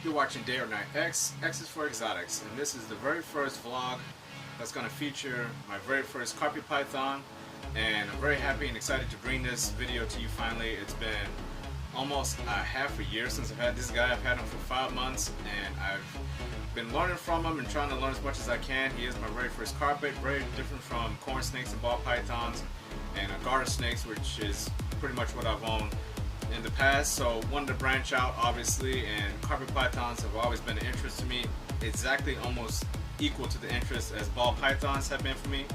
You're watching Day or Night X. X is for exotics, and this is the very first vlog that's going to feature my very first carpet python. And I'm very happy and excited to bring this video to you finally. It's been almost a half a year since I've had this guy. I've had him for 5 months, and I've been learning from him and trying to learn as much as I can. He is my very first carpet, very different from corn snakes and ball pythons and garter snakes, which is pretty much what I've owned in the past. So wanted to branch out, obviously, and carpet pythons have always been an interest to me, exactly almost equal to the interest as ball pythons have been for me.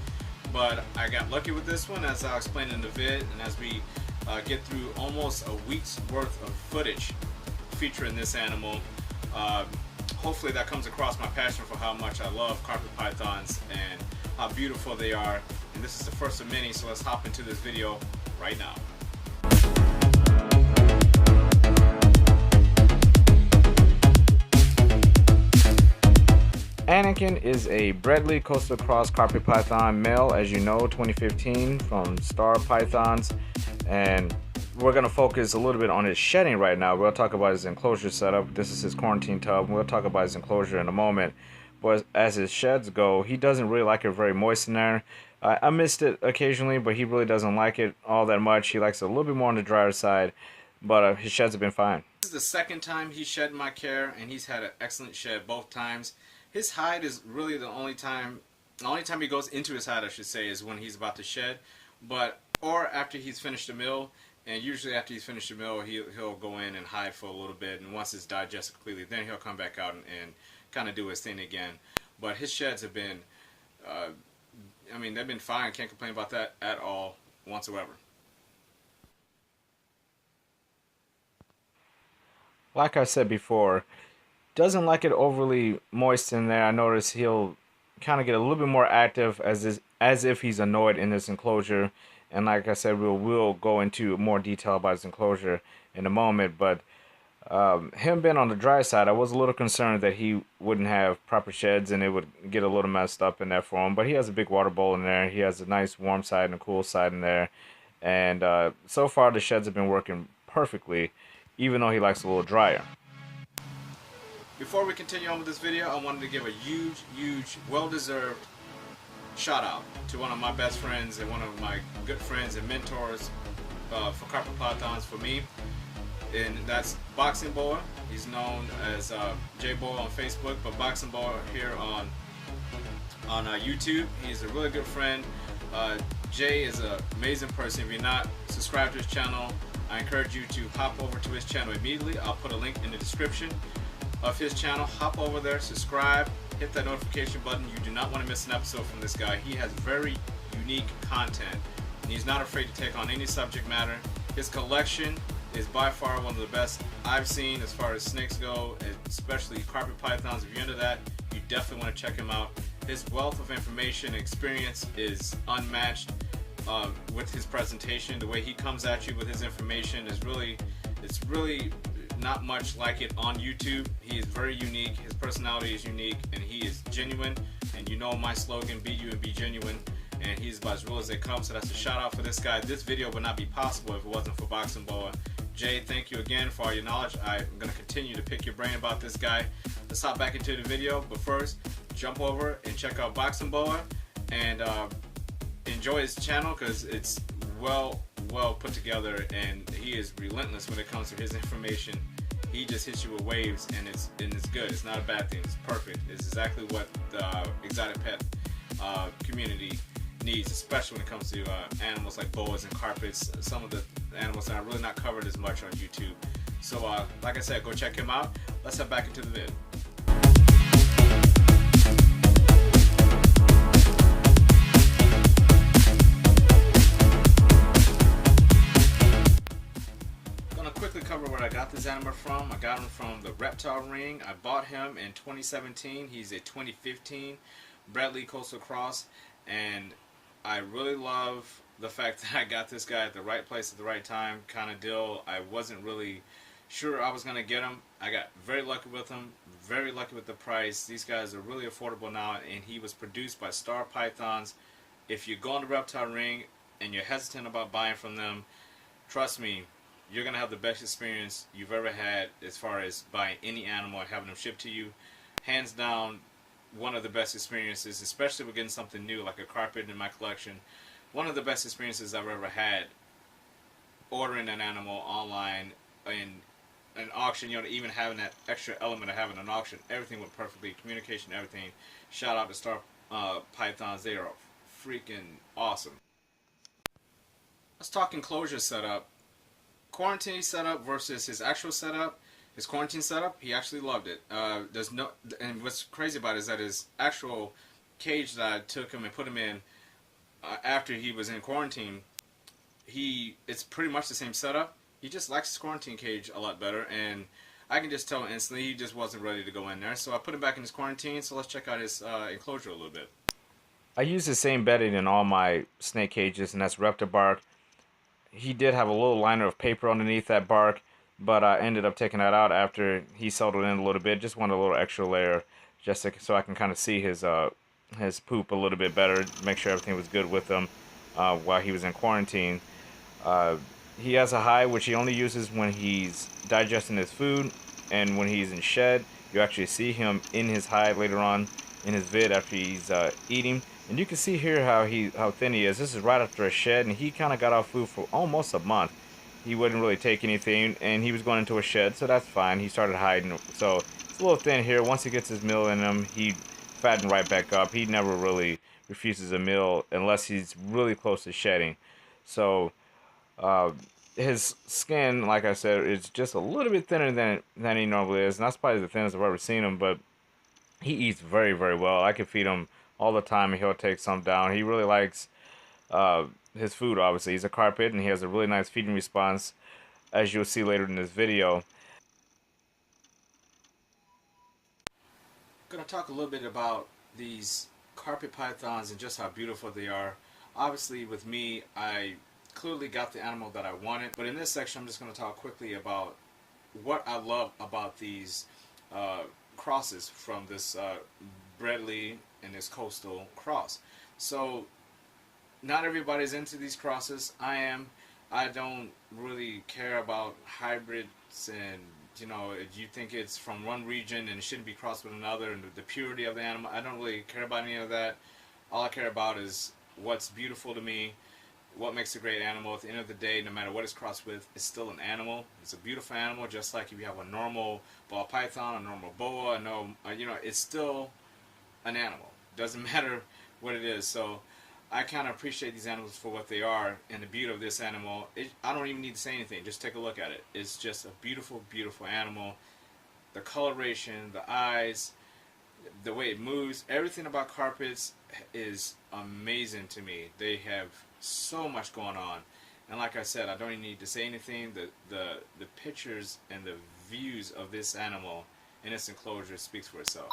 But I got lucky with this one, as I'll explain in the vid, and as we get through almost a week's worth of footage featuring this animal. Hopefully that comes across my passion for how much I love carpet pythons and how beautiful they are. And this is the first of many, so let's hop into this video right now. Anakin is a Bredli coastal cross carpet python male, as you know, 2015 from Star Pythons, and we're going to focus a little bit on his shedding right now. We'll talk about his enclosure setup. This is his quarantine tub. We'll talk about his enclosure in a moment. But as his sheds go, he doesn't really like it very moist in there. I missed it occasionally, but he really doesn't like it all that much. He likes it a little bit more on the drier side, but his sheds have been fine. This is the second time he's shed in my care, and he's had an excellent shed both times. His hide is really the only time he goes into his hide, I should say, is when he's about to shed, or after he's finished a meal. And usually after he's finished a meal, he'll go in and hide for a little bit, and once it's digested completely, then he'll come back out and kind of do his thing again. But his sheds have been, I mean, they've been fine. Can't complain about that at all whatsoever. Like I said before, doesn't like it overly moist in there. I notice he'll kind of get a little bit more active as if he's annoyed in this enclosure. And like I said, we'll go into more detail about his enclosure in a moment. But him being on the dry side, I was a little concerned that he wouldn't have proper sheds and it would get a little messed up in there for him. But he has a big water bowl in there. He has a nice warm side and a cool side in there. And so far the sheds have been working perfectly, even though he likes a little drier. Before we continue on with this video, I wanted to give a huge, well-deserved shout out to one of my best friends and one of my good friends and mentors for carpet pythons for me, and that's Boxingboa. He's known as J-Boy on Facebook, but Boxingboa here on YouTube. He's a really good friend. Jay is an amazing person. If you're not subscribed to his channel, I encourage you to hop over to his channel immediately. I'll put a link in the description of his channel. Hop over there, subscribe, hit that notification button. You do not want to miss an episode from this guy. He has very unique content, and he's not afraid to take on any subject matter. His collection is by far one of the best I've seen as far as snakes go, especially carpet pythons. If you're into that, you definitely want to check him out. His wealth of information and experience is unmatched with his presentation. The way he comes at you with his information is really not much like it on YouTube. He is very unique. His personality is unique, and he is genuine. And you know my slogan, be you and be genuine. And he's about as real as they come. So that's a shout out for this guy. This video would not be possible if it wasn't for Boxingboa. Jay, thank you again for all your knowledge. I'm going to continue to pick your brain about this guy. Let's hop back into the video. But first, jump over and check out Boxingboa and enjoy his channel, because it's well put together, and he is relentless when it comes to his information. He just hits you with waves, and it's good. It's not a bad thing. It's perfect. It's exactly what the exotic pet community needs, especially when it comes to animals like boas and carpets, some of the animals that are really not covered as much on YouTube. So like I said, go check him out. Let's head back into the vid. Cover where I got this animal from. I got him from the Reptile ring. I bought him in 2017. He's a 2015 Bredli coastal cross, and I really love the fact that I got this guy at the right place at the right time kind of deal. I wasn't really sure I was going to get him. I got very lucky with him, very lucky with the price. These guys are really affordable now, and he was produced by Star Pythons. If you go on the Reptile ring and you're hesitant about buying from them, trust me, you're gonna have the best experience you've ever had as far as buying any animal and having them shipped to you. Hands down, one of the best experiences, especially with getting something new like a carpet in my collection. One of the best experiences I've ever had ordering an animal online and an auction, even having that extra element of having an auction. Everything went perfectly, communication, everything. Shout out to Star Pythons, they are freaking awesome. Let's talk enclosure setup. Quarantine setup versus his actual setup. His quarantine setup, he actually loved it. There's no, and what's crazy about it is that his actual cage that I took him and put him in after he was in quarantine, it's pretty much the same setup. He just likes his quarantine cage a lot better, and I can just tell instantly he just wasn't ready to go in there. So I put him back in his quarantine. So let's check out his enclosure a little bit. I use the same bedding in all my snake cages, and that's Reptile bark. He did have a little liner of paper underneath that bark, but I ended up taking that out after he settled in a little bit. Just wanted a little extra layer, just so I can kind of see his poop a little bit better, make sure everything was good with him while he was in quarantine. Uh, he has a hide which he only uses when he's digesting his food, and when he's in shed, you actually see him in his hide later on in his vid after he's eating. And you can see here how thin he is. This is right after a shed, and he kind of got off food for almost a month. He wouldn't really take anything, and he was going into a shed, so that's fine. He started hiding, so it's a little thin here. Once he gets his meal in him, he fatten right back up. He never really refuses a meal unless he's really close to shedding. So his skin, like I said, is just a little bit thinner than he normally is, and that's probably the thinnest I've ever seen him. But he eats very, very well. I can feed him all the time, and he'll take some down. He really likes his food, obviously. He's a carpet, and he has a really nice feeding response, as you'll see later in this video. I'm going to talk a little bit about these carpet pythons and just how beautiful they are. Obviously, with me, I clearly got the animal that I wanted, but in this section, I'm just going to talk quickly about what I love about these crosses from this Bredli and this coastal cross. So not everybody's into these crosses. I am. I don't really care about hybrids, and if you think it's from one region and it shouldn't be crossed with another, and the purity of the animal, I don't really care about any of that. All I care about is what's beautiful to me, what makes a great animal. At the end of the day, no matter what it's crossed with, it's still an animal. It's a beautiful animal, just like if you have a normal ball python, a normal boa, it's still an animal. Doesn't matter what it is. So I kind of appreciate these animals for what they are, and the beauty of this animal. I don't even need to say anything. Just take a look at it. It's just a beautiful, beautiful animal. The coloration, the eyes, the way it moves, everything about carpets is amazing to me. They have so much going on, and like I said, I don't even need to say anything. The pictures and the views of this animal in its enclosure speaks for itself.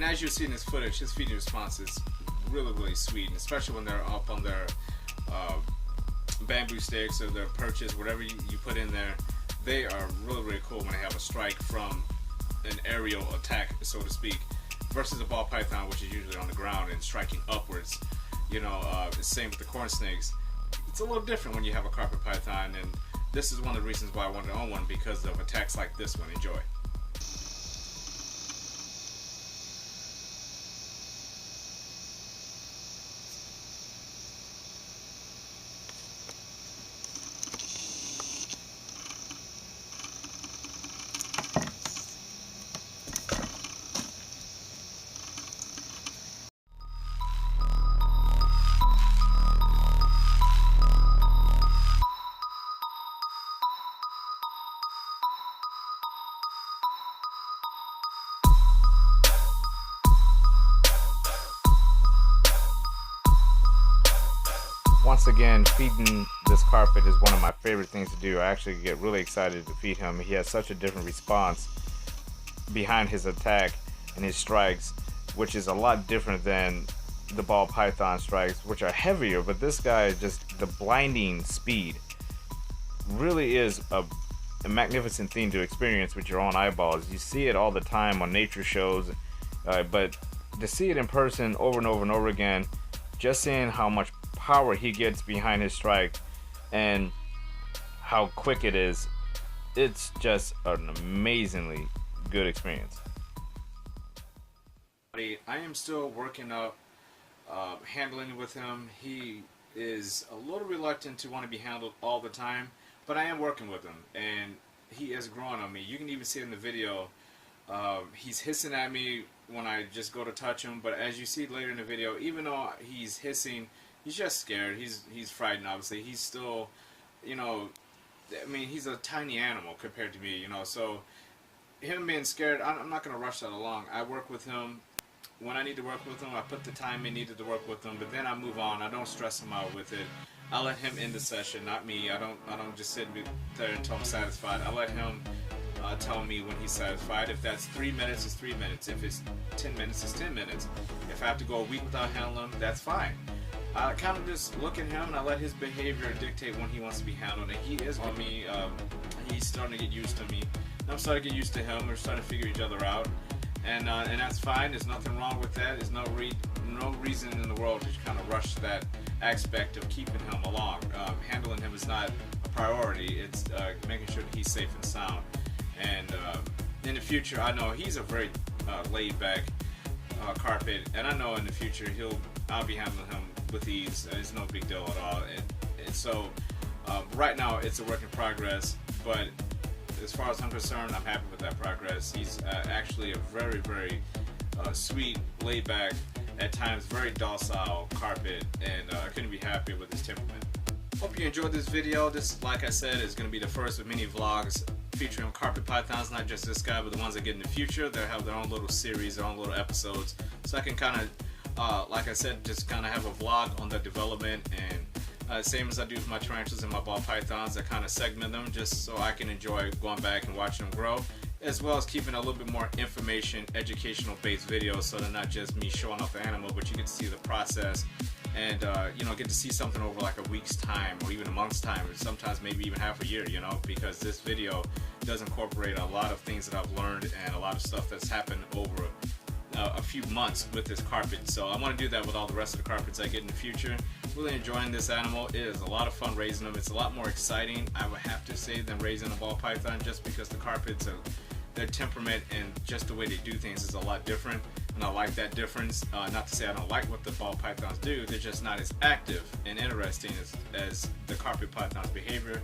As you see in this footage, his feeding response is really, really sweet, and especially when they're up on their bamboo sticks or their perches, whatever you put in there. They are really, really cool when they have a strike from an aerial attack, so to speak, versus a ball python, which is usually on the ground and striking upwards. The same with the corn snakes. It's a little different when you have a carpet python, and this is one of the reasons why I wanted to own one, because of attacks like this one. Enjoy. Once again, feeding this carpet is one of my favorite things to do. I actually get really excited to feed him. He has such a different response behind his attack and his strikes, which is a lot different than the ball python strikes, which are heavier, but this guy, just the blinding speed really is a magnificent thing to experience with your own eyeballs. You see it all the time on nature shows, but to see it in person over and over and over again, just seeing how much power he gets behind his strike and how quick it is, it's just an amazingly good experience. I am still working up handling with him. He is a little reluctant to want to be handled all the time, but I am working with him, and he is growing on me. You can even see in the video, he's hissing at me when I just go to touch him, but as you see later in the video, even though he's hissing, he's just scared. He's frightened, obviously. He's still, you know, I mean, he's a tiny animal compared to me, you know, so him being scared, I'm not going to rush that along. I work with him. When I need to work with him, I put the time in needed to work with him, but then I move on. I don't stress him out with it. I let him end the session, not me. I don't just sit there until I'm satisfied. I let him tell me when he's satisfied. If that's 3 minutes, it's 3 minutes. If it's 10 minutes, it's 10 minutes. If I have to go a week without handling him, that's fine. I kind of just look at him and I let his behavior dictate when he wants to be handled. And he is on me. He's starting to get used to me. And I'm starting to get used to him. We're starting to figure each other out. And that's fine. There's nothing wrong with that. There's no reason in the world to kind of rush that aspect of keeping him along. Handling him is not a priority. It's making sure that he's safe and sound. And in the future, I know he's a very laid-back carpet, and I know in the future I'll be handling him with ease. It's no big deal at all. And so right now it's a work in progress, but as far as I'm concerned, I'm happy with that progress. He's actually a very, very sweet, laid-back, at times very docile carpet, and I couldn't be happier with his temperament. Hope you enjoyed this video. This, like I said, is going to be the first of many vlogs featuring carpet pythons, not just this guy, but the ones I get in the future. They'll have their own little series, their own little episodes, so I can kind of, like I said, just kind of have a vlog on their development, and same as I do with my tarantulas and my ball pythons, I kind of segment them just so I can enjoy going back and watching them grow, as well as keeping a little bit more information, educational based videos, so they're not just me showing off the animal, but you get to see the process and you know, get to see something over like a week's time or even a month's time, or sometimes maybe even half a year, you know, because this video does incorporate a lot of things that I've learned and a lot of stuff that's happened over a few months with this carpet. So I want to do that with all the rest of the carpets I get in the future. Really enjoying this animal. It is a lot of fun raising them. It's a lot more exciting, I would have to say, than raising a ball python, just because the carpets are, their temperament and just the way they do things is a lot different, and I like that difference. Not to say I don't like what the ball pythons do, they're just not as active and interesting as the carpet python's behavior,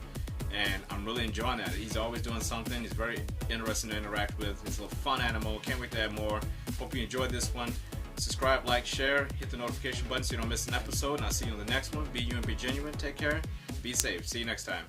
and I'm really enjoying that. He's always doing something. He's very interesting to interact with. He's a little fun animal. Can't wait to have more. Hope you enjoyed this one. Subscribe, like, share, hit the notification button so you don't miss an episode, and I'll see you on the next one. Be you and be genuine. Take care. Be safe. See you next time.